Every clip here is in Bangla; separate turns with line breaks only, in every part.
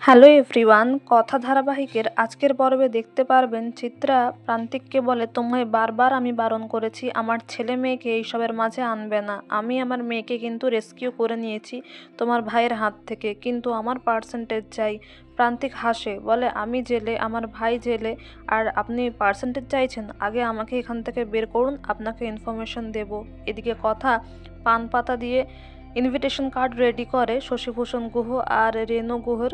হ্যালো এভরিওয়ান, কথা ধারাবাহিকের আজকের পর্বে দেখতে পারবেন চিত্রা প্রান্তিককে বলে, তোমায় বারবার আমি বারণ করেছি আমার ছেলে মেয়েকে এইসবের মাঝে আনবে না। আমি আমার মেয়েকে কিন্তু রেস্কিউ করে নিয়েছি তোমার ভাইয়ের হাত থেকে, কিন্তু আমার পার্সেন্টেজ চাই। প্রান্তিক হাসে, বলে আমি জেলে, আমার ভাই জেলে, আর আপনি পার্সেন্টেজ চাইছেন? আগে আমাকে এখান থেকে বের করুন, আপনাকে ইনফরমেশন দেব। এদিকে কথা পান পাতা দিয়ে ইনভিটেশন কার্ড রেডি করে শশীভূষণ গুহ আর রেণু গুহর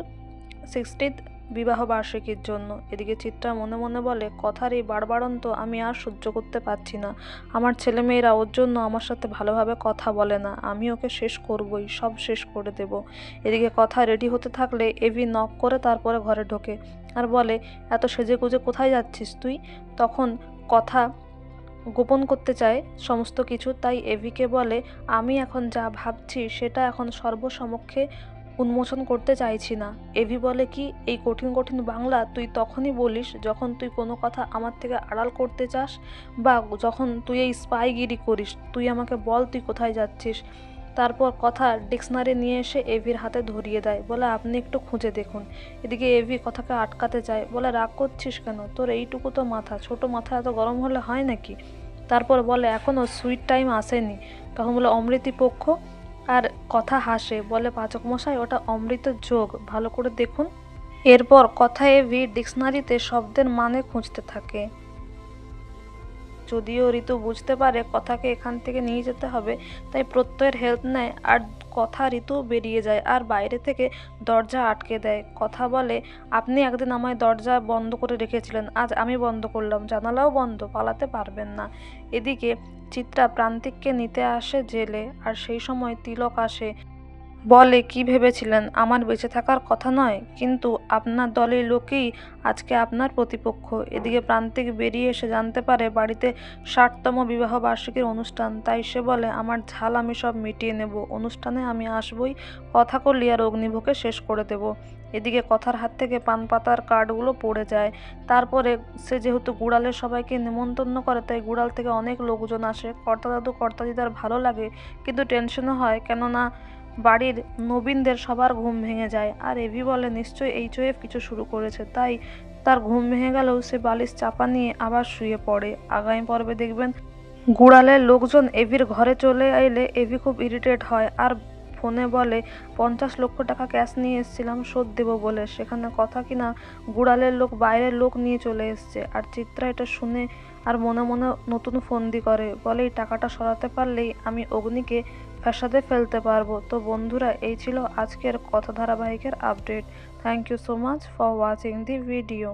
60th বিবাহ বার্ষিকীর জন্য। এদিকে চিত্রা মনে মনে বলে, কথার এই বাড়বাড়ন্ত আমি আর সহ্য করতে পারছি না। আমার ছেলেমেয়েরা ওর জন্য আমার সাথে ভালোভাবে কথা বলে না। আমি ওকে শেষ করবই, সব শেষ করে দেব। এদিকে কথা রেডি হতে থাকলে এভি নক করে তারপরে ঘরে ঢোকে আর বলে, এত সেজে গুজে কোথায় যাচ্ছিস তুই? তখন কথা গোপন করতে চায় সমস্ত কিছু, তাই এভিকে বলে, আমি এখন যা ভাবছি সেটা এখন সর্বসমক্ষে উন্মোচন করতে চাইছি না। এভি বলে, কি এই কঠিন কঠিন বাংলা তুই তখনই বলিস যখন তুই কোনো কথা আমার থেকে আড়াল করতে চাস, বা যখন তুই এই স্পাইগিরি করিস। তুই আমাকে বল তুই কোথায় যাচ্ছিস। তারপর কথা ডিকশনারি নিয়ে এসে এভির হাতে ধরিয়ে দেয়, বলে আপনি একটু খুঁজে দেখুন। এদিকে এভি কথাকে আটকাতে চায়, বলে রাগ করছিস কেন? তোর এইটুকু তো মাথা, ছোট মাথা এত গরম হলে হয় নাকি? তারপর বলে, এখনও সুইট টাইম আসেনি। তখন বলে, অমৃতি পক্ষ। আর কথা হাসে, বলে পাচক মশাই ওটা অমৃত যোগ, ভালো করে দেখুন। এরপর কথা এভি ডিকশনারিতে শব্দের মানে খুঁজতে থাকে। যদিও ঋতু বুঝতে পারে কথাকে এখান থেকে নিয়ে যেতে হবে, তাই প্রত্যয়ের হেল্প নেয় আর কথা ঋতু বেরিয়ে যায় আর বাইরে থেকে দরজা আটকে দেয়। কথা বলে, আপনি একদিন আমায় দরজা বন্ধ করে রেখেছিলেন, আজ আমি বন্ধ করলাম, জানালাও বন্ধ, পালাতে পারবেন না। এদিকে চিত্রা প্রান্তিককে নিতে আসে জেলে, আর সেই সময় তিলক আসে। বলে, কি ভেবেছিলেন আমার বেঁচে থাকার কথা নয়? কিন্তু আপনার দলের লোকই আজকে আপনার প্রতিপক্ষ। এদিকে প্রান্তিক বেরিয়ে এসে জানতে পারে বাড়িতে 60তম বিবাহ বার্ষিকীর অনুষ্ঠান, তাই সে বলে, আমার ঝাল আমি সব মিটিয়ে নেব, অনুষ্ঠানে আমি আসবই, কথা করলি আর অগ্নিভোগে শেষ করে দেব। এদিকে কথার হাত থেকে পান পাতার কার্ডগুলো পড়ে যায়। তারপরে সে যেহেতু গুড়ালের সবাইকে নেমন্তন্ন করে, তাই গুড়াল থেকে অনেক লোকজন আসে। কর্তা দাদু কর্তা দিদার ভালো লাগে, কিন্তু টেনশনও হয়, কেননা বাড়ির নবীনদের সবার ঘুম ভেঙে যায়। আর এভি বলে, নিশ্চয়ই এইচওএফ কিছু শুরু করেছে, তাই তার ঘুম ভেঙে গেলেও সে বালিশ চাপা নিয়ে আবার শুয়ে পড়ে। আগামী পর্বে দেখবেন গুড়ালের লোকজন এভির ঘরে চলে এলে এভি খুব ইরিটেট হয় আর ফোনে বলে, 50 লক্ষ টাকা ক্যাশ নিয়ে এসেছিলাম শোধ দেবো বলে, সেখানে কথা কিনা গুড়ালের লোক বাইরের লোক নিয়ে চলে এসছে। আর চিত্রা এটা শুনে আর মনে মনে নতুন ফন্দি করে, বলে এই টাকাটা সরাতে পারলেই আমি অগ্নিকে ফ্যাসাদে ফেলতে পারবো। তো বন্ধুরা, এই ছিল আজকের কথা ধারাবাহিকের update. Thank you so much for watching the video.